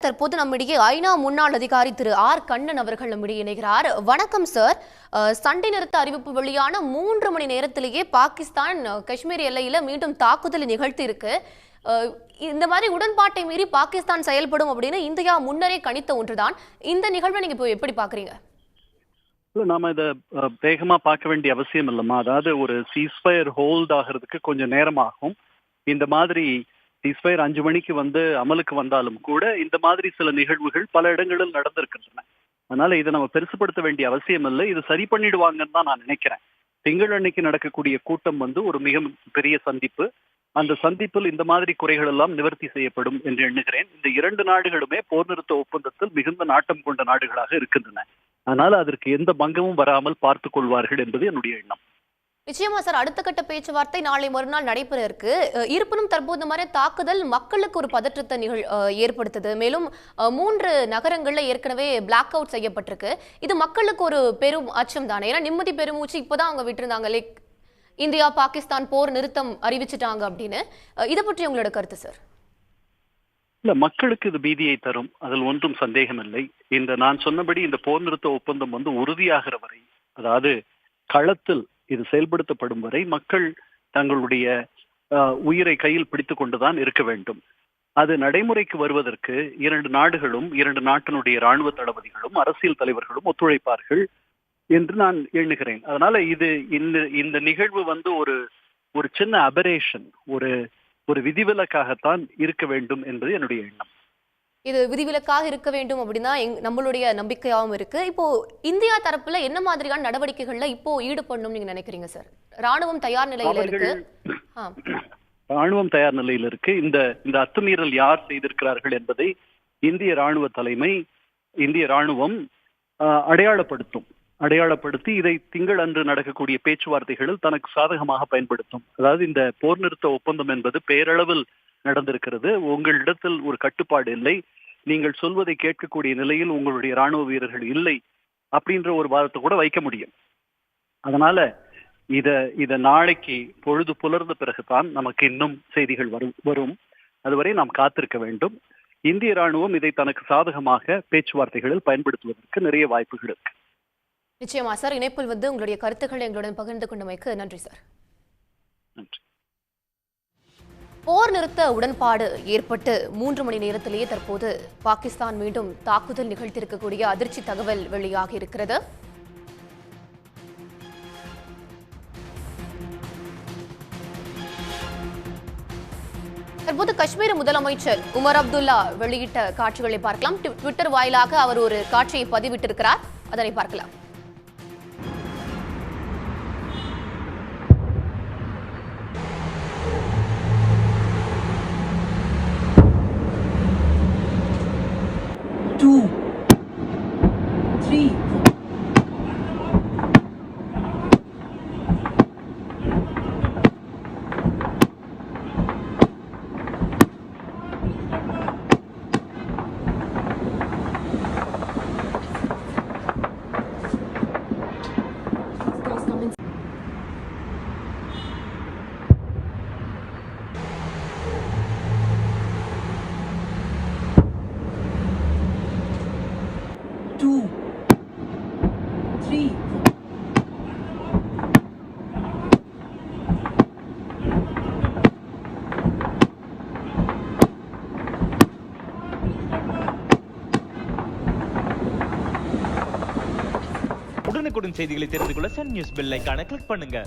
தற்போது நம்மிடையே ஐநா முன்னாள் அதிகாரி திரு ஆர் கண்ணன் அவர்கள் நம்மிடையே இணைகிறார். வணக்கம் சார். சண்டை நிறுத்த அறிவிப்பு வெளியான 3 மணி நேரத்திலேயே பாகிஸ்தான் காஷ்மீர் எல்லையில மீண்டும் தாக்குதலை நிகழ்த்தி இருக்கு. இந்த மாதிரி உடன்பாட்டை மீறி பாகிஸ்தான் செயல்படும் அப்படின்னு இந்தியா முன்னரே கணித்த ஒன்றுதான். இந்த நிகழ்வை நீங்க இப்போ எப்படி பாக்குறீங்க? நாம இதை வேகமா பார்க்க வேண்டிய அவசியம் இல்லைம்மா. அதாவது ஒரு சீஸ்ஃபயர் ஹோல்ட் ஆகிறதுக்கு கொஞ்சம் நேரம் ஆகும். இந்த மாதிரி சீஸ்ஃபயர் 5 மணிக்கு அமலுக்கு வந்தாலும் கூட இந்த மாதிரி சில நிகழ்வுகள் பல இடங்களில் நடந்திருக்கின்றன. அதனால இதை நம்ம பெருசுபடுத்த வேண்டிய அவசியம் இல்லை. இது சரி பண்ணிடுவாங்கன்னு தான் நான் நினைக்கிறேன். திங்கள் அன்னைக்கு நடக்கக்கூடிய கூட்டம் ஒரு மிக பெரிய சந்திப்பு. அந்த சந்திப்பில் இந்த மாதிரி குறைகள் எல்லாம் நிவர்த்தி செய்யப்படும் என்று எண்ணுகிறேன். இந்த 2 நாடுகளுமே போர் நிறுத்த ஒப்பந்தத்தில் மிகுந்த நாட்டம் கொண்ட நாடுகளாக இருக்கின்றன. அதனால அதற்கு எந்த பங்கமும் வராமல் பார்த்துக் கொள்வார்கள் என்பது என்னுடைய எண்ணம். நிச்சயமா சார். அடுத்த கட்ட பேச்சுவார்த்தை நாளை மறுநாள் நடைபெற இருக்கு. இருப்பினும் தற்போது மாதிரி தாக்குதல் மக்களுக்கு ஒரு பதற்றத்தை ஏற்படுத்துது. மேலும் 3 நகரங்கள்ல ஏற்கனவே பிளாக் அவுட் செய்யப்பட்டிருக்கு. இது மக்களுக்கு ஒரு பெரும் அச்சம் தானே. ஏன்னா நிம்மதி பெருமூச்சு இப்பதான் அவங்க விட்டுருந்தாங்க. இந்தியா பாகிஸ்தான் போர் நிறுத்தம் அறிவிச்சிட்டாங்க அப்படின்னு. இதை பற்றி உங்களோட கருத்து சார்? இல்ல, மக்களுக்கு இது பீதியை தரும், அதில் ஒன்றும் சந்தேகம் இல்லை. நான் சொன்னபடி இந்த போர் நிறுத்த ஒப்பந்தம் உறுதியாகிற வரை, அதாவது களத்தில் இது செயல்படுத்தப்படும் வரை மக்கள் தங்களுடைய உயிரை கையில் பிடித்துக் கொண்டுதான் இருக்க வேண்டும். அது நடைமுறைக்கு வருவதற்கு 2 நாடுகளும் 2 நாட்டினுடைய இராணுவ தளபதிகளும் அரசியல் தலைவர்களும் ஒத்துழைப்பார்கள் என்று நான் எண்ணுகிறேன். அதனால இந்த நிகழ்வு ஒரு சின்ன அபரேஷன், ஒரு விதிவிலக்காகத்தான் இருக்க வேண்டும் என்பது என்னுடைய எண்ணம். இது விதிவிலக்காக இருக்க வேண்டும் அப்படின்னா நம்மளுடைய நம்பிக்கையாகவும் இருக்கு. இப்போ இந்தியா தரப்புல என்ன மாதிரியான நடவடிக்கைகள்ல இப்போ ஈடுபடணும் நீங்க நினைக்கிறீங்க சார்? ராணுவம் தயார் நிலையில இருக்கு. ராணுவம் தயார் நிலையில் இருக்கு. இந்த அத்துமீறல் யார் செய்திருக்கிறார்கள் என்பதை இந்திய ராணுவ தலைமை, இந்திய ராணுவம் அடையாளப்படுத்தி இதை திங்கள் அன்று நடக்கக்கூடிய பேச்சுவார்த்தைகளில் தனக்கு சாதகமாக பயன்படுத்தும். அதாவது இந்த போர் நிறுத்த ஒப்பந்தம் என்பது பேரளவில் நடந்திருக்கிறது. உங்களிடத்தில் ஒரு கட்டுப்பாடு இல்லை, நீங்கள் சொல்வதை கேட்கக்கூடிய நிலையில் உங்களுடைய ராணுவ வீரர்கள் இல்லை அப்படின்ற ஒரு வாதத்தை கூட வைக்க முடியும். அதனால இத நாளைக்கு பொழுது புலர்ந்த பிறகுதான் நமக்கு இன்னும் செய்திகள் வரும். அதுவரை நாம் காத்திருக்க வேண்டும். இந்திய ராணுவம் இதை தனக்கு சாதகமாக பேச்சுவார்த்தைகளில் பயன்படுத்துவதற்கு நிறைய வாய்ப்புகள் இருக்கு. நிச்சயமா சார். இணைப்பில் உங்களுடைய கருத்துக்களை எங்களுடன் பகிர்ந்து கொண்டமைக்கு நன்றி சார். நன்றி. போர் நிறுத்த உடன்பாடு ஏற்பட்டு 3 மணி நேரத்திலேயே தற்போது பாகிஸ்தான் மீண்டும் தாக்குதல் நிகழ்த்தியிருக்கக்கூடிய அதிர்ச்சி தகவல் வெளியாகி இருக்கிறது. தற்போது காஷ்மீர் முதலமைச்சர் உமர் அப்துல்லா வெளியிட்ட காட்சிகளை பார்க்கலாம். ட்விட்டர் வாயிலாக அவர் ஒரு காட்சியை பதிவிட்டிருக்கிறார். அதனை பார்க்கலாம். உடனுக்குடன் செய்திகளை தெரிந்து கொள்ள சன் நியூஸ் பெல் ஐகானை கிளிக் பண்ணுங்க.